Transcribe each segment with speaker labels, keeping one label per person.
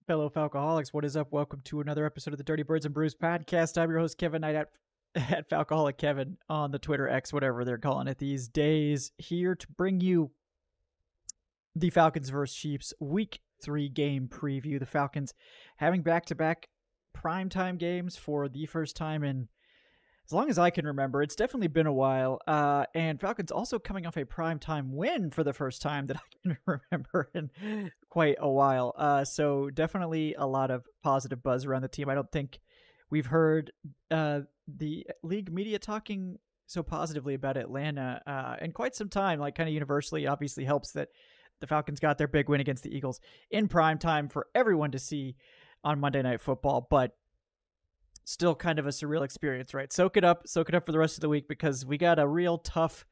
Speaker 1: Fellow Falcoholics, what is up? Welcome to another episode of the Dirty Birds and Brews podcast. I'm your host, Kevin Knight at Falcoholic Kevin on the Twitter X, whatever they're calling it these days, here to bring you the Falcons vs. Chiefs Week 3 game preview. The Falcons having back-to-back primetime games for the first time in as long as I can remember. It's definitely been a while. And Falcons also coming off a primetime win for the first time that I can remember in quite a while. So definitely a lot of positive buzz around the team. I don't think we've heard the league media talking so positively about Atlanta in quite some time. Like, kind of universally, obviously helps that the Falcons got their big win against the Eagles in primetime for everyone to see on Monday Night Football. But still kind of a surreal experience, right? Soak it up for the rest of the week, because we got a real tough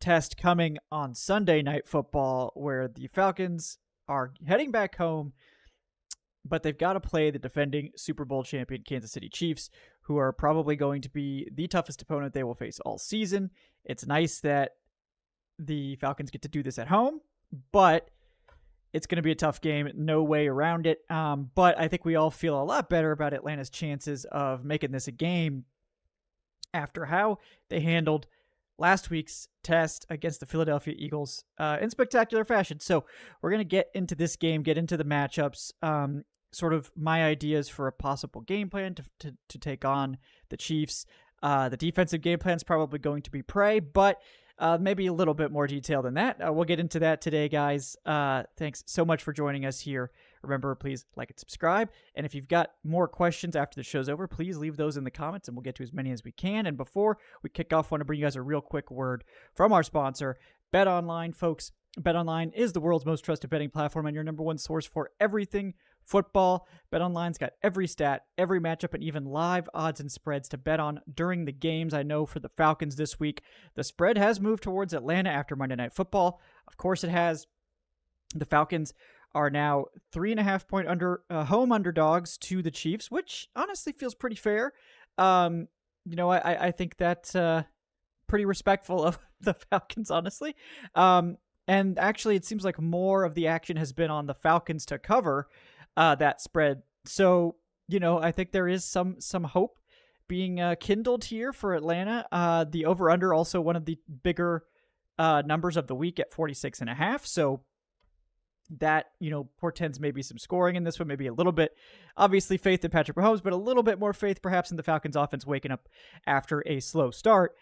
Speaker 1: test coming on Sunday Night Football where the Falcons are heading back home, but they've got to play the defending Super Bowl champion Kansas City Chiefs, who are probably going to be the toughest opponent they will face all season. It's nice that the Falcons get to do this at home, but it's going to be a tough game, no way around it. But I think we all feel a lot better about Atlanta's chances of making this a game after how they handled last week's test against the Philadelphia Eagles in spectacular fashion. So we're going to get into this game, get into the matchups, sort of my ideas for a possible game plan to take on the Chiefs. The defensive game plan is probably going to be prey, but maybe a little bit more detail than that. We'll get into that today, guys. Thanks so much for joining us here. Remember, please like and subscribe. And if you've got more questions after the show's over, please leave those in the comments and we'll get to as many as we can. And before we kick off, I want to bring you guys a real quick word from our sponsor, BetOnline. Folks, BetOnline is the world's most trusted betting platform and your number one source for everything football. BetOnline's got every stat, every matchup, and even live odds and spreads to bet on during the games. I know for the Falcons this week, the spread has moved towards Atlanta after Monday Night Football. Of course it has. The Falcons are now 3.5 point home underdogs to the Chiefs, which honestly feels pretty fair. I think that's pretty respectful of the Falcons, honestly. And actually, it seems like more of the action has been on the Falcons to cover that spread. So, I think there is some hope being kindled here for Atlanta. The over-under also one of the bigger numbers of the week at 46.5. So that, portends maybe some scoring in this one, maybe a little bit, obviously faith in Patrick Mahomes, but a little bit more faith perhaps in the Falcons offense waking up after a slow start.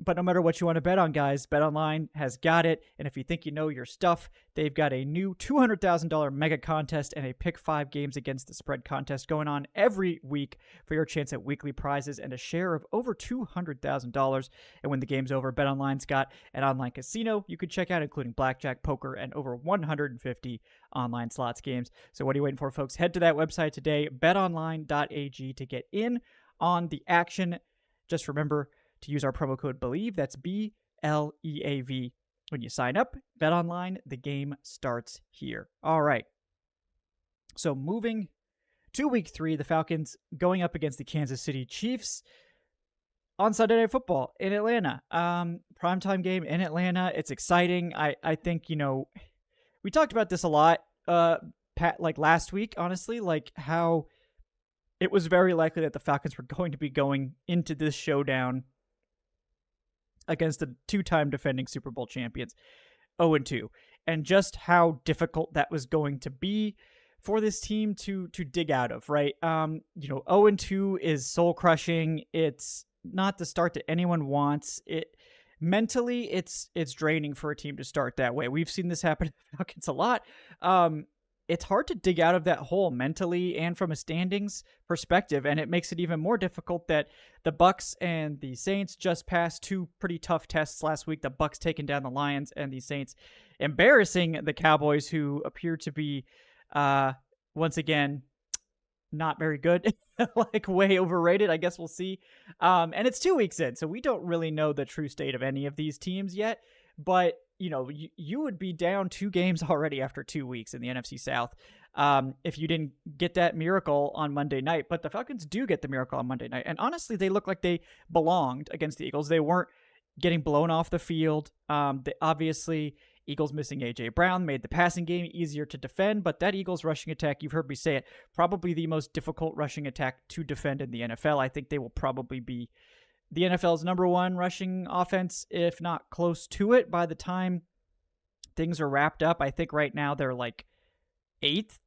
Speaker 1: But no matter what you want to bet on, guys, BetOnline has got it. And if you think you know your stuff, they've got a new $200,000 mega contest and a pick 5 games against the spread contest going on every week for your chance at weekly prizes and a share of over $200,000. And when the game's over, BetOnline's got an online casino you could check out, including blackjack, poker, and over 150 online slots games. So what are you waiting for, folks? Head to that website today, betonline.ag, to get in on the action. Just remember to use our promo code BELIEVE, that's BLEAV, when you sign up. BetOnline, the game starts here. All right. So moving to week 3, the Falcons going up against the Kansas City Chiefs on Sunday Night Football in Atlanta. Primetime game in Atlanta. It's exciting. I think, we talked about this a lot, like last week, honestly, like how it was very likely that the Falcons were going to be going into this showdown against the 2-time defending Super Bowl champions, 0-2, and just how difficult that was going to be for this team to dig out of, right? 0-2 is soul crushing. It's not the start that anyone wants. Mentally, it's draining for a team to start that way. We've seen this happen to the Falcons a lot. It's hard to dig out of that hole mentally and from a standings perspective, and it makes it even more difficult that the Bucs and the Saints just passed 2 pretty tough tests last week. The Bucs taking down the Lions and the Saints embarrassing the Cowboys, who appear to be once again not very good, like way overrated. I guess we'll see. And it's 2 weeks in, so we don't really know the true state of any of these teams yet, but you would be down 2 games already after 2 weeks in the NFC South if you didn't get that miracle on Monday night. But the Falcons do get the miracle on Monday night. And honestly, they look like they belonged against the Eagles. They weren't getting blown off the field. They obviously, Eagles missing A.J. Brown made the passing game easier to defend, but that Eagles rushing attack, you've heard me say it, probably the most difficult rushing attack to defend in the NFL. I think they will probably be the NFL's number one rushing offense, if not close to it, by the time things are wrapped up. I think right now they're like 8th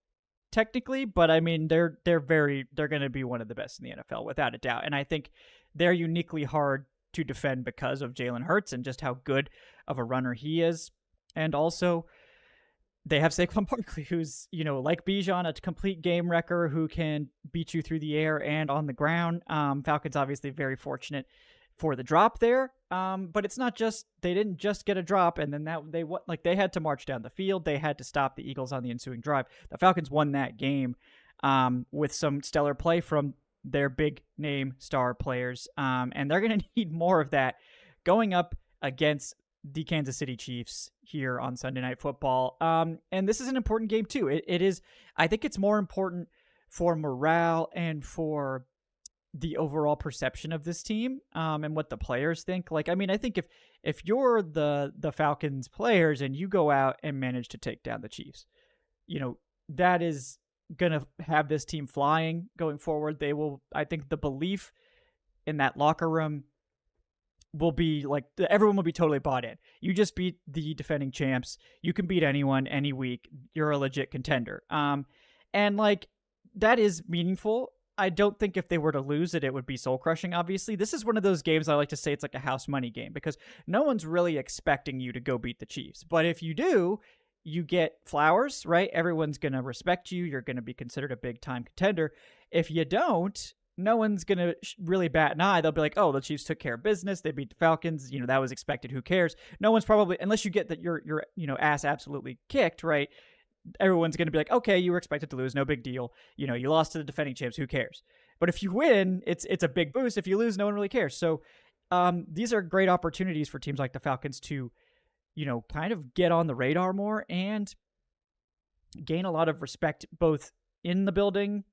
Speaker 1: technically, but I mean they're going to be one of the best in the NFL without a doubt. And I think they're uniquely hard to defend because of Jalen Hurts and just how good of a runner he is. And also they have Saquon Barkley, who's, like Bijan, a complete game wrecker who can beat you through the air and on the ground. Falcons obviously very fortunate for the drop there. But it's not just, they didn't just get a drop and then they had to march down the field. They had to stop the Eagles on the ensuing drive. The Falcons won that game with some stellar play from their big name star players. And they're going to need more of that going up against the Kansas City Chiefs here on Sunday Night Football. And this is an important game too. It is, I think it's more important for morale and for the overall perception of this team and what the players think. Like, I mean, I think if you're the Falcons players and you go out and manage to take down the Chiefs, that is going to have this team flying going forward. They will, I think the belief in that locker room will be like, everyone will be totally bought in. You just beat the defending champs. You can beat anyone any week. You're a legit contender. And like, that is meaningful. I don't think if they were to lose it would be soul crushing. Obviously, this is one of those games I like to say it's like a house money game because no one's really expecting you to go beat the Chiefs. But if you do, you get flowers, right? Everyone's going to respect you. You're going to be considered a big time contender. If you don't, no one's going to really bat an eye. They'll be like, oh, the Chiefs took care of business. They beat the Falcons. That was expected. Who cares? No one's probably, unless you get that your ass absolutely kicked, right? Everyone's going to be like, okay, you were expected to lose. No big deal. You lost to the defending champs. Who cares? But if you win, it's a big boost. If you lose, no one really cares. So these are great opportunities for teams like the Falcons to, kind of get on the radar more and gain a lot of respect both in the building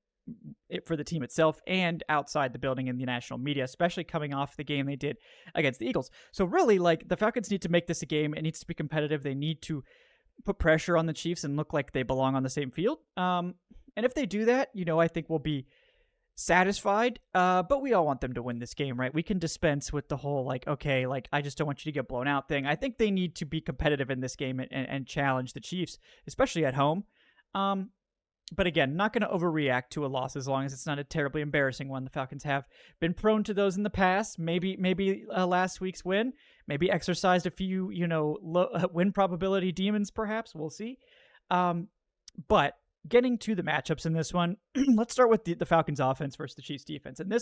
Speaker 1: for the team itself and outside the building in the national media, especially coming off the game they did against the Eagles. So really, like, the Falcons need to make this a game. It needs to be competitive. They need to put pressure on the Chiefs and look like they belong on the same field. And if they do that, I think we'll be satisfied. But we all want them to win this game, right? We can dispense with the whole, like, okay, like, I just don't want you to get blown out thing. I think they need to be competitive in this game and challenge the Chiefs, especially at home. But again, not going to overreact to a loss as long as it's not a terribly embarrassing one. The Falcons have been prone to those in the past. Maybe last week's win, maybe exercised a few, low win probability demons, perhaps. We'll see. But getting to the matchups in this one, let's start with the Falcons offense versus the Chiefs defense. And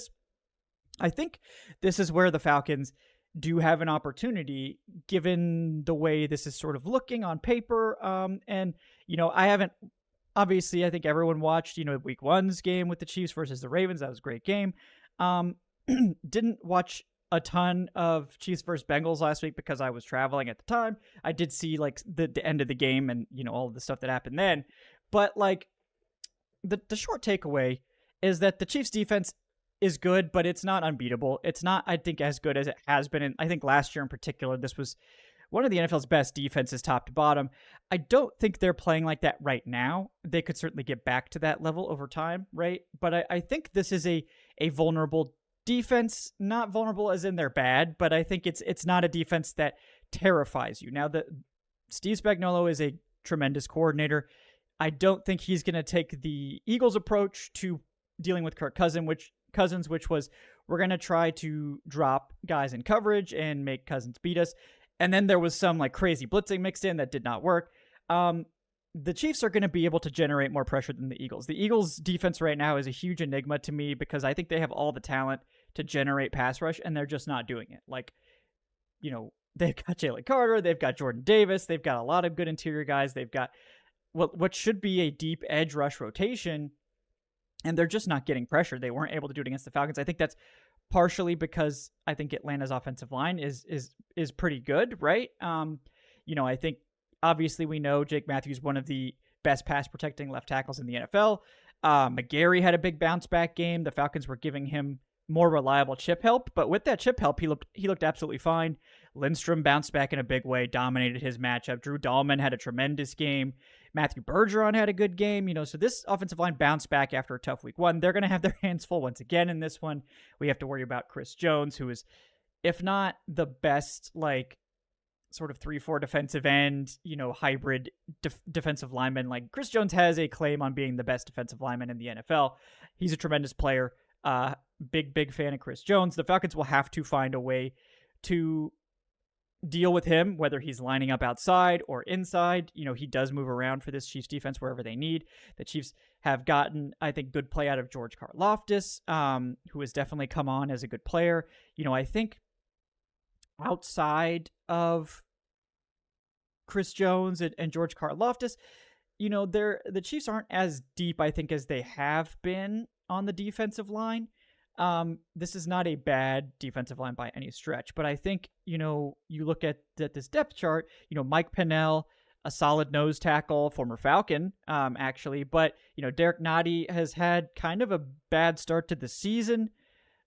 Speaker 1: I think this is where the Falcons do have an opportunity, given the way this is sort of looking on paper. Obviously, I think everyone watched, week 1's game with the Chiefs versus the Ravens. That was a great game. Didn't watch a ton of Chiefs versus Bengals last week because I was traveling at the time. I did see like the end of the game and, all of the stuff that happened then. But like the short takeaway is that the Chiefs defense is good, but it's not unbeatable. It's not, I think, as good as it has been. And I think last year in particular, this was one of the NFL's best defenses top to bottom. I don't think they're playing like that right now. They could certainly get back to that level over time, right? But I think this is a vulnerable defense, not vulnerable as in they're bad, but I think it's not a defense that terrifies you. Now, Steve Spagnuolo is a tremendous coordinator. I don't think he's going to take the Eagles approach to dealing with Kirk Cousins, which was, we're going to try to drop guys in coverage and make Cousins beat us. And then there was some like crazy blitzing mixed in that did not work. The Chiefs are going to be able to generate more pressure than the Eagles. The Eagles defense right now is a huge enigma to me because I think they have all the talent to generate pass rush and they're just not doing it. Like, they've got Jalen Carter, they've got Jordan Davis, they've got a lot of good interior guys. They've got what should be a deep edge rush rotation, and they're just not getting pressure. They weren't able to do it against the Falcons. I think that's partially because I think Atlanta's offensive line is pretty good, right? I think obviously we know Jake Matthews, one of the best pass protecting left tackles in the NFL. McGarry had a big bounce back game. The Falcons were giving him more reliable chip help. But with that chip help, he looked absolutely fine. Lindstrom bounced back in a big way, dominated his matchup. Drew Dahlman had a tremendous game. Matthew Bergeron had a good game. So this offensive line bounced back after a tough week one. They're going to have their hands full once again in this one. We have to worry about Chris Jones, who is, if not the best, like, sort of 3-4 defensive end, hybrid defensive lineman. Like, Chris Jones has a claim on being the best defensive lineman in the NFL. He's a tremendous player. Big fan of Chris Jones. The Falcons will have to find a way to deal with him, whether he's lining up outside or inside. He does move around for this Chiefs defense wherever they need. The Chiefs have gotten, I think, good play out of George Karlaftis, who has definitely come on as a good player. I think outside of Chris Jones and George Karlaftis, the Chiefs aren't as deep, I think, as they have been on the defensive line. This is not a bad defensive line by any stretch, but I think, you look at this depth chart, Mike Pennell, a solid nose tackle, former Falcon, actually, but, Derek Nottie has had kind of a bad start to the season.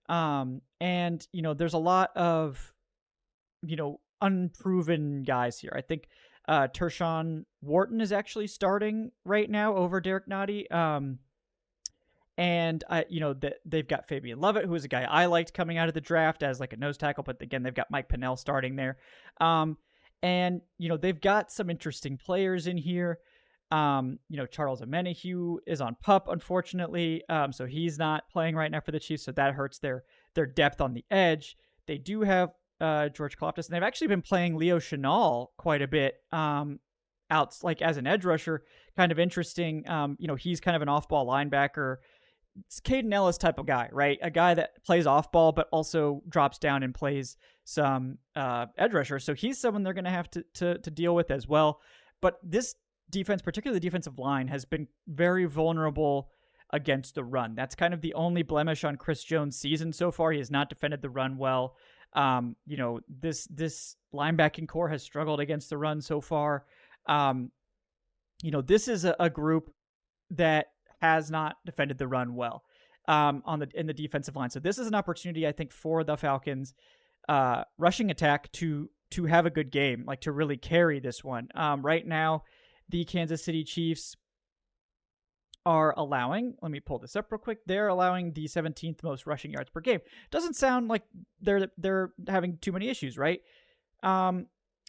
Speaker 1: And, there's a lot of, unproven guys here. I think, Tershawn Wharton is actually starting right now over Derek Nottie. And they've got Fabian Lovett, who is a guy I liked coming out of the draft as like a nose tackle, but again, they've got Mike Pennell starting there. And they've got some interesting players in here. Charles Omenihu is on PUP, unfortunately. So he's not playing right now for the Chiefs, so that hurts their depth on the edge. They do have George Karlaftis, and they've actually been playing Leo Chenal quite a bit out, like, as an edge rusher. Kind of interesting. He's kind of an off-ball linebacker. It's Caden Ellis type of guy, right? A guy that plays off ball, but also drops down and plays some edge rusher. So he's someone they're going to have to deal with as well. But this defense, particularly the defensive line, has been very vulnerable against the run. That's kind of the only blemish on Chris Jones' season so far. He has not defended the run well. This linebacking core has struggled against the run so far. This is a group that has not defended the run well in the defensive line. So this is an opportunity, I think, for the Falcons rushing attack to have a good game, like to really carry this one. Right now, the Kansas City Chiefs are allowing, let me pull this up real quick, they're allowing the 17th most rushing yards per game. Doesn't sound like they're having too many issues, right?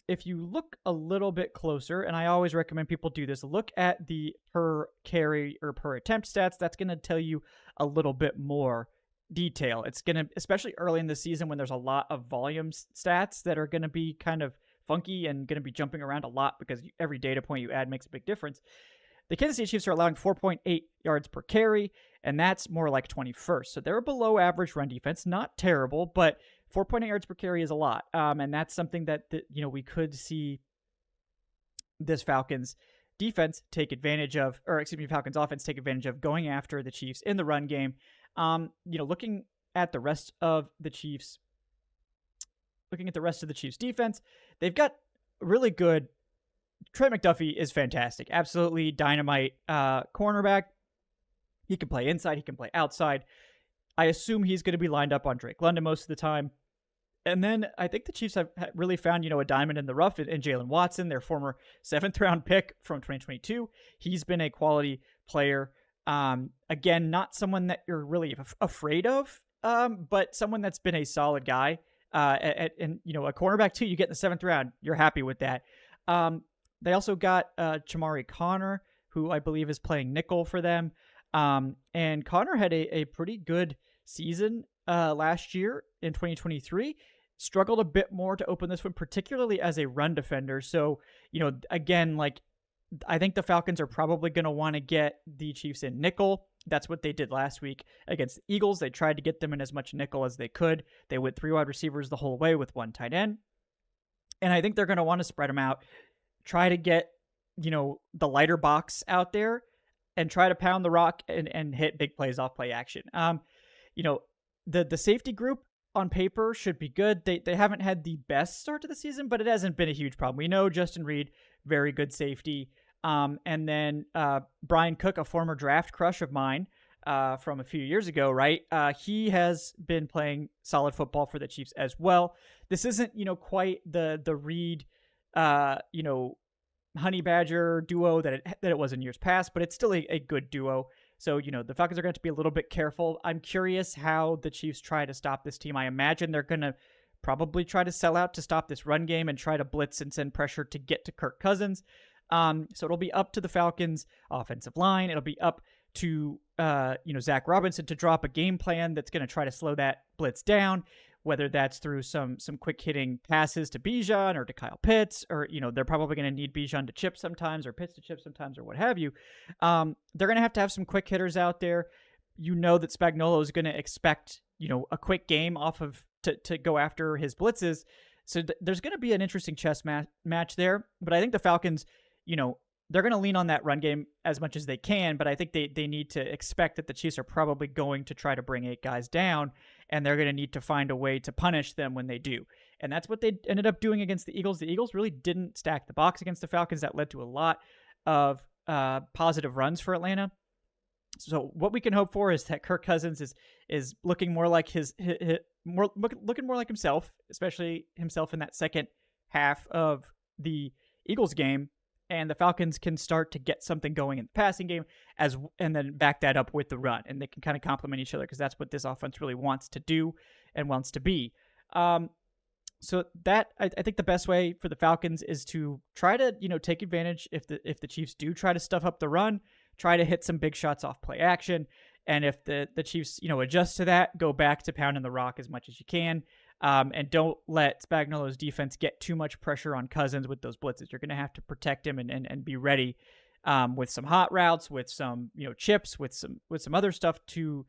Speaker 1: If you look a little bit closer, and I always recommend people do this, look at the per carry or per attempt stats. That's going to tell you a little bit more detail. It's going to, especially early in the season when there's a lot of volume stats that are going to be kind of funky and going to be jumping around a lot because every data point you add makes a big difference. The Kansas City Chiefs are allowing 4.8 yards per carry, and that's more like 21st. So they're a below average run defense. Not terrible, but 4.8 yards per carry is a lot. And that's something that we could see this Falcons defense take advantage of, Falcons offense take advantage of, going after the Chiefs in the run game. Looking at the rest of the Chiefs defense, they've got really good. Trent McDuffie is fantastic. Absolutely dynamite cornerback. He can play inside. He can play outside. I assume he's going to be lined up on Drake London most of the time. And then I think the Chiefs have really found, a diamond in the rough in Jalen Watson, their former 7th-round pick from 2022. He's been a quality player. Again, not someone that you're really afraid of, but someone that's been a solid guy. And a cornerback, too, you get in the 7th round. You're happy with that. They also got Chamari Connor, who I believe is playing nickel for them. And Connor had a pretty good season last year in 2023. Struggled a bit more to open this one, particularly as a run defender. So, again, like, I think the Falcons are probably going to want to get the Chiefs in nickel. That's what they did last week against the Eagles. They tried to get them in as much nickel as they could. They went 3 wide receivers the whole way with 1 tight end. And I think they're going to want to spread them out. Try to get, the lighter box out there and try to pound the rock and hit big plays off play action. The safety group on paper should be good. They haven't had the best start to the season, but it hasn't been a huge problem. We know Justin Reed, very good safety. And then Brian Cook, a former draft crush of mine, from a few years ago, right? He has been playing solid football for the Chiefs as well. This isn't, quite the Reed, Honey Badger duo that it was in years past, but it's still a good duo. So, the Falcons are going to be a little bit careful. I'm curious how the Chiefs try to stop this team. I imagine they're going to probably try to sell out to stop this run game and try to blitz and send pressure to get to Kirk Cousins. So it'll be up to the Falcons offensive line. It'll be up to, Zach Robinson to drop a game plan that's going to try to slow that blitz down, whether that's through some quick hitting passes to Bijan or to Kyle Pitts, or, they're probably going to need Bijan to chip sometimes or Pitts to chip sometimes or what have you. They're going to have some quick hitters out there. That Spagnuolo is going to expect, a quick game off of to go after his blitzes. So there's going to be an interesting chess match there. But I think the Falcons, they're going to lean on that run game as much as they can, but I think they need to expect that the Chiefs are probably going to try to bring 8 guys down, and they're going to need to find a way to punish them when they do. And that's what they ended up doing against the Eagles. The Eagles really didn't stack the box against the Falcons. That led to a lot of positive runs for Atlanta. So what we can hope for is that Kirk Cousins is looking more like looking more like himself, especially himself in that second half of the Eagles game, and the Falcons can start to get something going in the passing game and then back that up with the run, and they can kind of complement each other because that's what this offense really wants to do and wants to be. So that I think the best way for the Falcons is to try to take advantage if the Chiefs do try to stuff up the run, try to hit some big shots off play action, and if the Chiefs adjust to that, go back to pounding the rock as much as you can. And don't let Spagnuolo's defense get too much pressure on Cousins with those blitzes. You're going to have to protect him and be ready with some hot routes, with some chips, with some other stuff to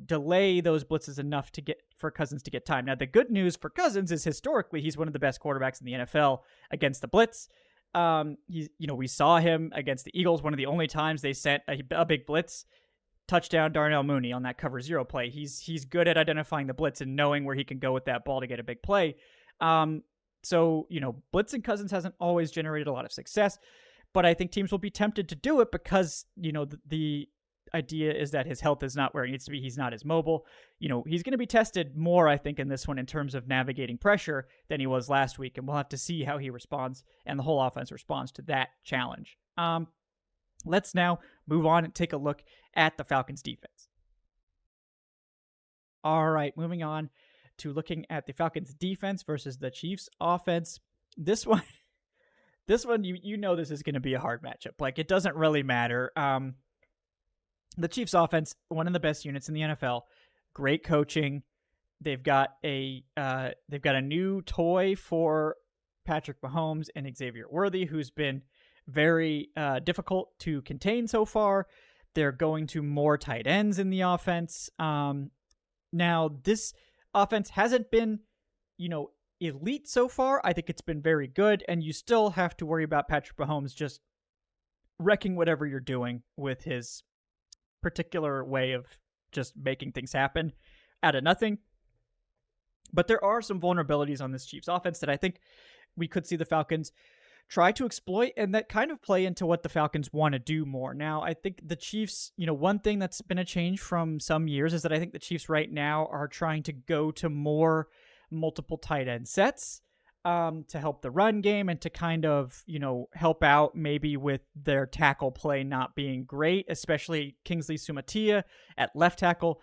Speaker 1: delay those blitzes enough for Cousins to get time. Now the good news for Cousins is historically he's one of the best quarterbacks in the NFL against the blitz. We saw him against the Eagles, one of the only times they sent a big blitz. Touchdown Darnell Mooney on that cover 0 play. He's good at identifying the blitz and knowing where he can go with that ball to get a big play. So blitzing Cousins hasn't always generated a lot of success, but I think teams will be tempted to do it because the idea is that his health is not where it needs to be. He's not as mobile. He's going to be tested more, I think, in this one in terms of navigating pressure than he was last week, and we'll have to see how he responds and the whole offense responds to that challenge. Let's now move on and take a look at the Falcons defense. All right, moving on to looking at the Falcons defense versus the Chiefs offense. This one, this is going to be a hard matchup. Like, it doesn't really matter. The Chiefs offense, one of the best units in the NFL, great coaching. They've got a new toy for Patrick Mahomes and Xavier Worthy, who's been very difficult to contain so far. They're going to more tight ends in the offense. Now, this offense hasn't been, elite so far. I think it's been very good, and you still have to worry about Patrick Mahomes just wrecking whatever you're doing with his particular way of just making things happen out of nothing. But there are some vulnerabilities on this Chiefs offense that I think we could see the Falcons try to exploit, and that kind of play into what the Falcons want to do more. Now, I think the Chiefs, one thing that's been a change from some years is that I think the Chiefs right now are trying to go to more multiple tight end sets to help the run game and to kind of, help out maybe with their tackle play not being great, especially Kingsley Sumatia at left tackle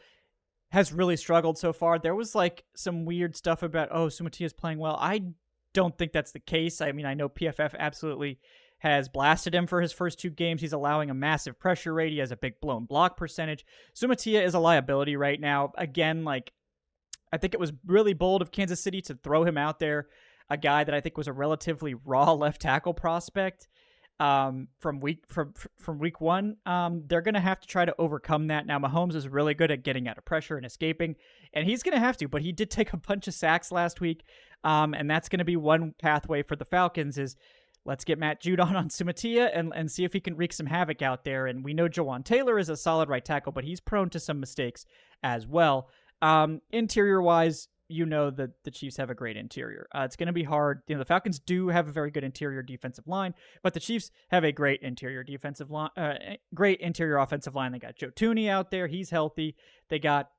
Speaker 1: has really struggled so far. There was some weird stuff about, Sumatia is playing well. I don't think that's the case. I mean, I know PFF absolutely has blasted him for his first 2 games. He's allowing a massive pressure rate. He has a big blown block percentage. Sumatia is a liability right now. Again, I think it was really bold of Kansas City to throw him out there, a guy that I think was a relatively raw left tackle prospect from week 1. They're going to have to try to overcome that. Now, Mahomes is really good at getting out of pressure and escaping, and he's going to have to, but he did take a bunch of sacks last week. And that's going to be one pathway for the Falcons is let's get Matt Judon on Sumatia and see if he can wreak some havoc out there. And we know Jawan Taylor is a solid right tackle, but he's prone to some mistakes as well. Interior-wise, you know that the Chiefs have a great interior. It's going to be hard. The Falcons do have a very good interior defensive line, but the Chiefs have a great interior defensive line, great interior offensive line. They got Joe Thuney out there; he's healthy. They got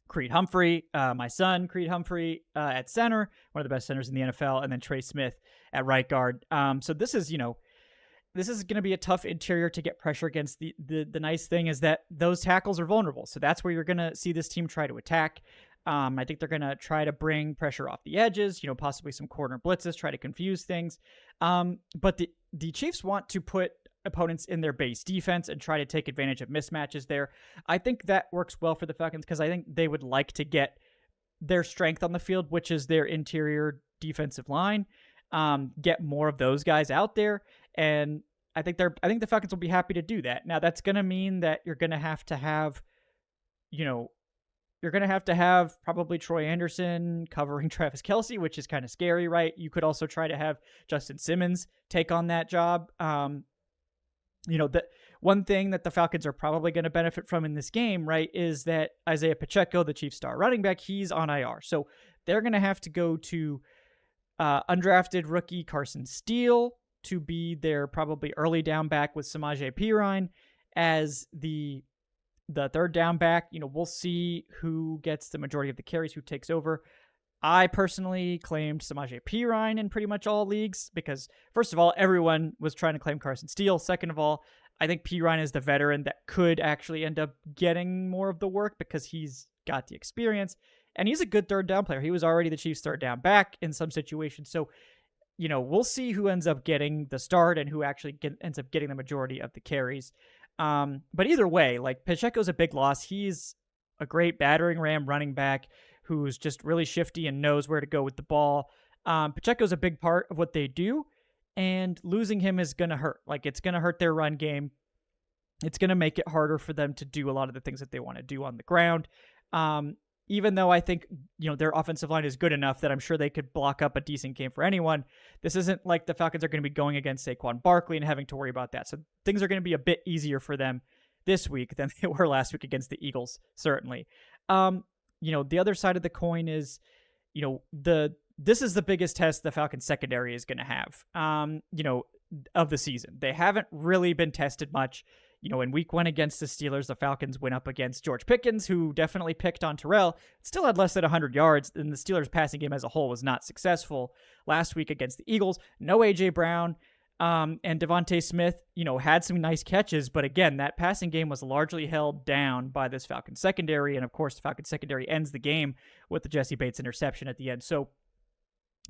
Speaker 1: Creed Humphrey, my son, Creed Humphrey, at center, one of the best centers in the NFL, and then Trey Smith at right guard. So this is, this is going to be a tough interior to get pressure against. The nice thing is that those tackles are vulnerable. So that's where you're going to see this team try to attack. I think they're going to try to bring pressure off the edges, possibly some corner blitzes, try to confuse things. But the Chiefs want to put opponents in their base defense and try to take advantage of mismatches there. I think that works well for the Falcons because I think they would like to get their strength on the field, which is their interior defensive line, get more of those guys out there. And I think the Falcons will be happy to do that. Now that's going to mean that you're going to have to have, probably Troy Anderson covering Travis Kelce, which is kind of scary, right? You could also try to have Justin Simmons take on that job. The one thing that the Falcons are probably going to benefit from in this game, right, is that Isaiah Pacheco, the Chiefs' star running back, he's on IR. So they're going to have to go to undrafted rookie Carson Steele to be their probably early down back with Samaje Perine as the third down back. We'll see who gets the majority of the carries, who takes over. I personally claimed Samaje Perine in pretty much all leagues because, first of all, everyone was trying to claim Carson Steele. Second of all, I think Perine is the veteran that could actually end up getting more of the work because he's got the experience, and he's a good third down player. He was already the Chiefs' third down back in some situations. So, we'll see who ends up getting the start and who actually ends up getting the majority of the carries. But either way, Pacheco's a big loss. He's a great battering ram running back who's just really shifty and knows where to go with the ball. Pacheco's a big part of what they do, and losing him is going to hurt. It's going to hurt their run game. It's going to make it harder for them to do a lot of the things that they want to do on the ground. Even though I think, their offensive line is good enough that I'm sure they could block up a decent game for anyone. This isn't like the Falcons are going to be going against Saquon Barkley and having to worry about that. So things are going to be a bit easier for them this week than they were last week against the Eagles, certainly. The other side of the coin is, this is the biggest test the Falcons secondary is going to have, of the season. They haven't really been tested much. In week 1 against the Steelers, the Falcons went up against George Pickens, who definitely picked on Terrell, still had less than 100 yards, and the Steelers passing game as a whole was not successful. Last week against the Eagles, no A.J. Brown, and Devontae Smith, had some nice catches, but again, that passing game was largely held down by this Falcons secondary, and of course, the Falcons secondary ends the game with the Jesse Bates interception at the end. So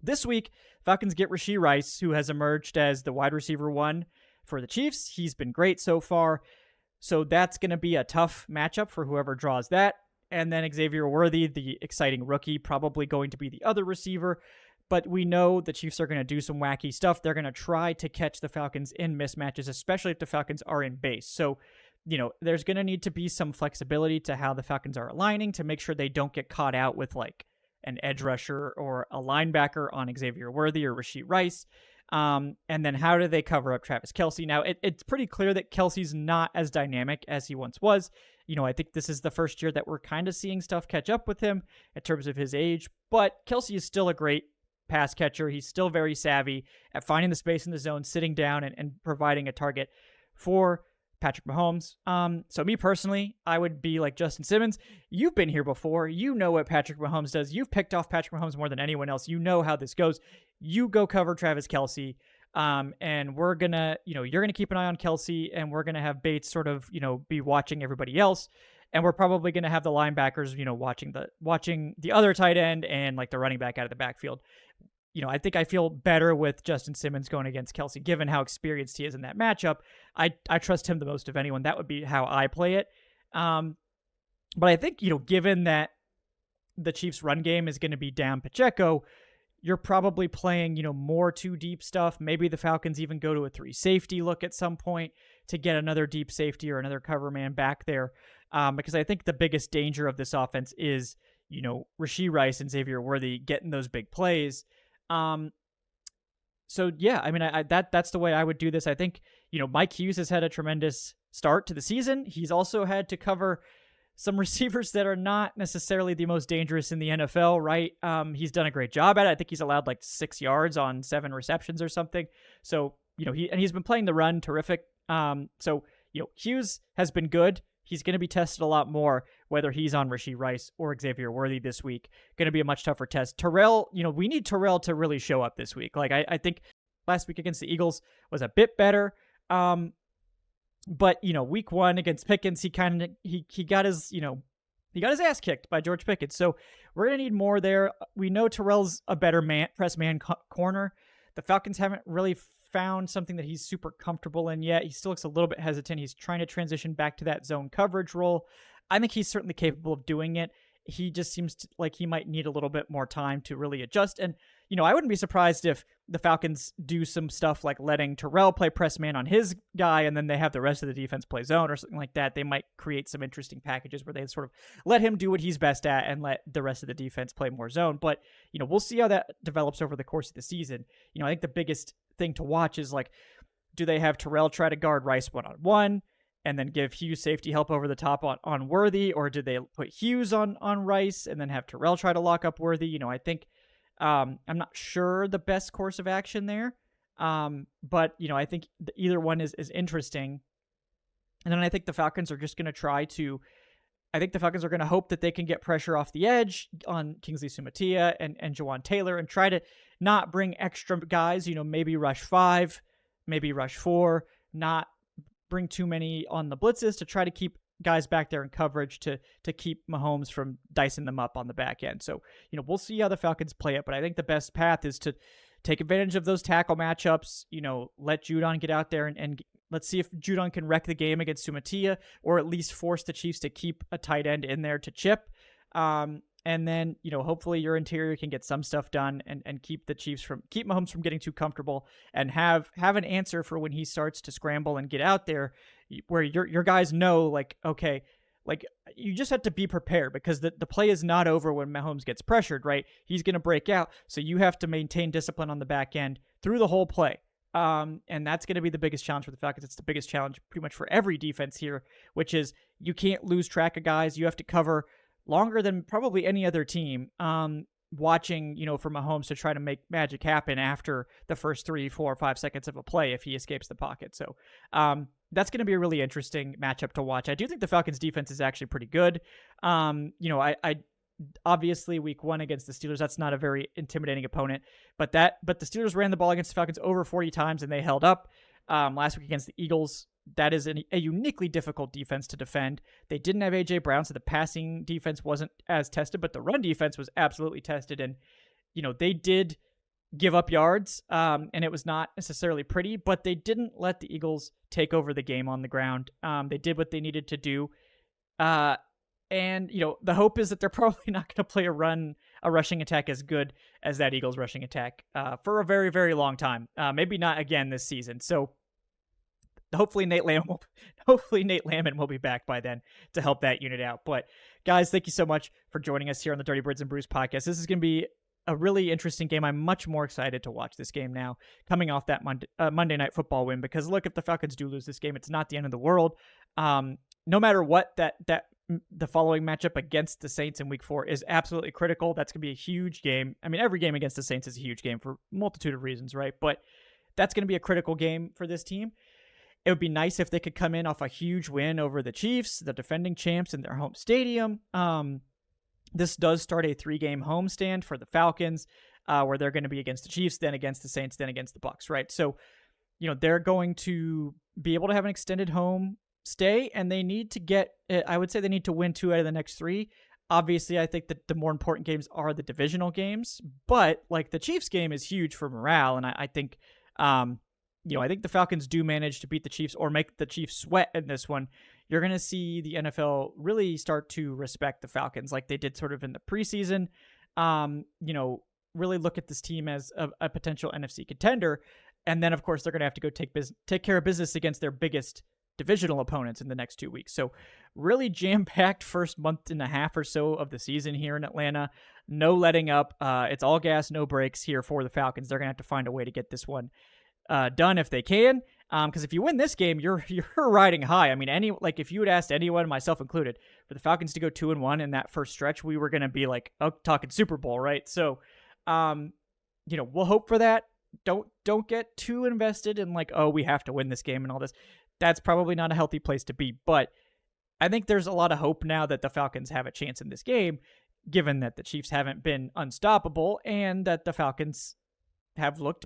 Speaker 1: this week, Falcons get Rashee Rice, who has emerged as the wide receiver 1 for the Chiefs. He's been great so far, so that's going to be a tough matchup for whoever draws that. And then Xavier Worthy, the exciting rookie, probably going to be the other receiver. But we know the Chiefs are going to do some wacky stuff. They're going to try to catch the Falcons in mismatches, especially if the Falcons are in base. So, there's going to need to be some flexibility to how the Falcons are aligning to make sure they don't get caught out with an edge rusher or a linebacker on Xavier Worthy or Rashee Rice. And then how do they cover up Travis Kelce? Now, it's pretty clear that Kelce's not as dynamic as he once was. I think this is the first year that we're kind of seeing stuff catch up with him in terms of his age. But Kelce is still a great pass catcher. He's still very savvy at finding the space in the zone, sitting down and providing a target for Patrick Mahomes. So me personally, I would be like Justin Simmons. You've been here before. You know what Patrick Mahomes does. You've picked off Patrick Mahomes more than anyone else. You know how this goes. You go cover Travis Kelce. And we're going to, you're going to keep an eye on Kelce, and we're going to have Bates sort of, be watching everybody else. And we're probably going to have the linebackers, watching the other tight end and the running back out of the backfield. I think I feel better with Justin Simmons going against Kelce, given how experienced he is in that matchup. I trust him the most of anyone. That would be how I play it. But I think, given that the Chiefs' run game is going to be down Pacheco, you're probably playing, more 2 deep stuff. Maybe the Falcons even go to a 3 safety look at some point to get another deep safety or another cover man back there. Because I think the biggest danger of this offense is, Rashee Rice and Xavier Worthy getting those big plays. So yeah, I mean, that's the way I would do this. I think, Mike Hughes has had a tremendous start to the season. He's also had to cover some receivers that are not necessarily the most dangerous in the NFL, right? He's done a great job at it. I think he's allowed like 6 yards on 7 receptions or something. So, he's been playing the run terrific. So, Hughes has been good. He's going to be tested a lot more, whether he's on Rashee Rice or Xavier Worthy this week. Going to be a much tougher test. Terrell, we need Terrell to really show up this week. Like, I think last week against the Eagles was a bit better. But, week 1 against Pickens, he got his, he got his ass kicked by George Pickens. So we're going to need more there. We know Terrell's a better press man corner. The Falcons haven't really found something that he's super comfortable in yet. He still looks a little bit hesitant. He's trying to transition back to that zone coverage role. I think he's certainly capable of doing it. He just seems like he might need a little bit more time to really adjust. And, I wouldn't be surprised if the Falcons do some stuff like letting Terrell play press man on his guy, and then they have the rest of the defense play zone or something like that. They might create some interesting packages where they sort of let him do what he's best at and let the rest of the defense play more zone. But, we'll see how that develops over the course of the season. I think the biggest thing to watch is, like, do they have Terrell try to guard Rice one-on-one and then give Hughes safety help over the top on Worthy, or do they put Hughes on Rice and then have Terrell try to lock up Worthy? I think I'm not sure the best course of action there, but I think either one is interesting. And then I think the Falcons are just going to hope that they can get pressure off the edge on Kingsley Sumatia and Jawan Taylor and try to not bring extra guys, maybe rush 5, maybe rush 4, not bring too many on the blitzes to try to keep guys back there in coverage to keep Mahomes from dicing them up on the back end. So, we'll see how the Falcons play it, but I think the best path is to take advantage of those tackle matchups, let Judon get out there and let's see if Judon can wreck the game against Sumatia, or at least force the Chiefs to keep a tight end in there to chip. And then, hopefully your interior can get some stuff done and keep Mahomes from getting too comfortable, and have an answer for when he starts to scramble and get out there, where your guys know, like, okay, like, you just have to be prepared, because the play is not over when Mahomes gets pressured, right? He's going to break out. So you have to maintain discipline on the back end through the whole play. And that's going to be the biggest challenge for the Falcons. It's the biggest challenge pretty much for every defense here, which is you can't lose track of guys. You have to cover longer than probably any other team, watching, for Mahomes to try to make magic happen after the first 3, 4, 5 seconds of a play if he escapes the pocket. So that's going to be a really interesting matchup to watch. I do think the Falcons defense is actually pretty good. I obviously week 1 against the Steelers, that's not a very intimidating opponent, but the Steelers ran the ball against the Falcons over 40 times and they held up. Last week against the Eagles, that is a uniquely difficult defense to defend. They didn't have A.J. Brown, so the passing defense wasn't as tested, but the run defense was absolutely tested. And, they did give up yards, and it was not necessarily pretty, but they didn't let the Eagles take over the game on the ground. They did what they needed to do. And, the hope is that they're probably not going to play a rushing attack as good as that Eagles rushing attack for a very, very long time. Maybe not again this season. So, hopefully Nate Landman will be back by then to help that unit out. But guys, thank you so much for joining us here on the Dirty Birds and Brews podcast. This is going to be a really interesting game. I'm much more excited to watch this game now, coming off that Monday Night Football win, because look, if the Falcons do lose this game, it's not the end of the world. No matter what, the following matchup against the Saints in week 4 is absolutely critical. That's going to be a huge game. I mean, every game against the Saints is a huge game for a multitude of reasons, right? But that's going to be a critical game for this team. It would be nice if they could come in off a huge win over the Chiefs, the defending champs, in their home stadium. This does start a 3-game homestand for the Falcons, where they're going to be against the Chiefs, then against the Saints, then against the Bucs, right? So, they're going to be able to have an extended home stay, and they need to I would say they need to win 2 out of the next 3. Obviously, I think that the more important games are the divisional games, but like the Chiefs game is huge for morale, and I think, I think the Falcons do manage to beat the Chiefs or make the Chiefs sweat in this one. You're going to see the NFL really start to respect the Falcons like they did sort of in the preseason. Really look at this team as a potential NFC contender. And then, of course, they're going to have to go take care of business against their biggest divisional opponents in the next 2 weeks. So really jam-packed first month and a half or so of the season here in Atlanta. No letting up. It's all gas, no brakes here for the Falcons. They're going to have to find a way to get this one done if they can. Because if you win this game, you're riding high. I mean, if you had asked anyone, myself included, for the Falcons to go 2-1 in that first stretch, we were gonna be like, oh, talking Super Bowl, right? So, we'll hope for that. Don't get too invested in like, oh, we have to win this game and all this. That's probably not a healthy place to be. But I think there's a lot of hope now that the Falcons have a chance in this game, given that the Chiefs haven't been unstoppable and that the Falcons have looked,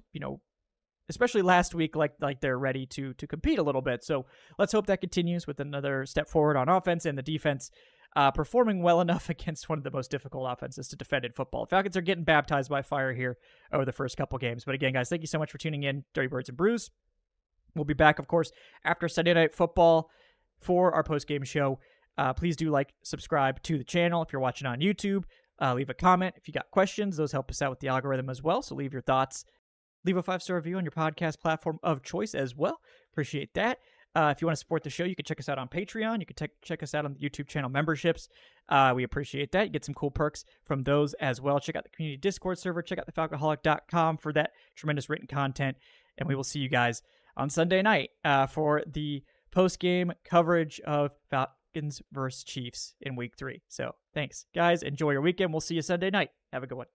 Speaker 1: especially last week, like they're ready to compete a little bit. So let's hope that continues with another step forward on offense and the defense performing well enough against one of the most difficult offenses to defend in football. Falcons are getting baptized by fire here over the first couple games. But again, guys, thank you so much for tuning in. Dirty Birds and Brews. We'll be back, of course, after Sunday Night Football for our post-game show. Please do subscribe to the channel if you're watching on YouTube. Leave a comment if you got questions. Those help us out with the algorithm as well. So leave your thoughts. Leave a 5-star review on your podcast platform of choice as well. Appreciate that. If you want to support the show, you can check us out on Patreon. You can check us out on the YouTube channel memberships. We appreciate that. You get some cool perks from those as well. Check out the community Discord server. Check out thefalcoholic.com for that tremendous written content. And we will see you guys on Sunday night for the post-game coverage of Falcons versus Chiefs in Week 3. So thanks, guys. Enjoy your weekend. We'll see you Sunday night. Have a good one.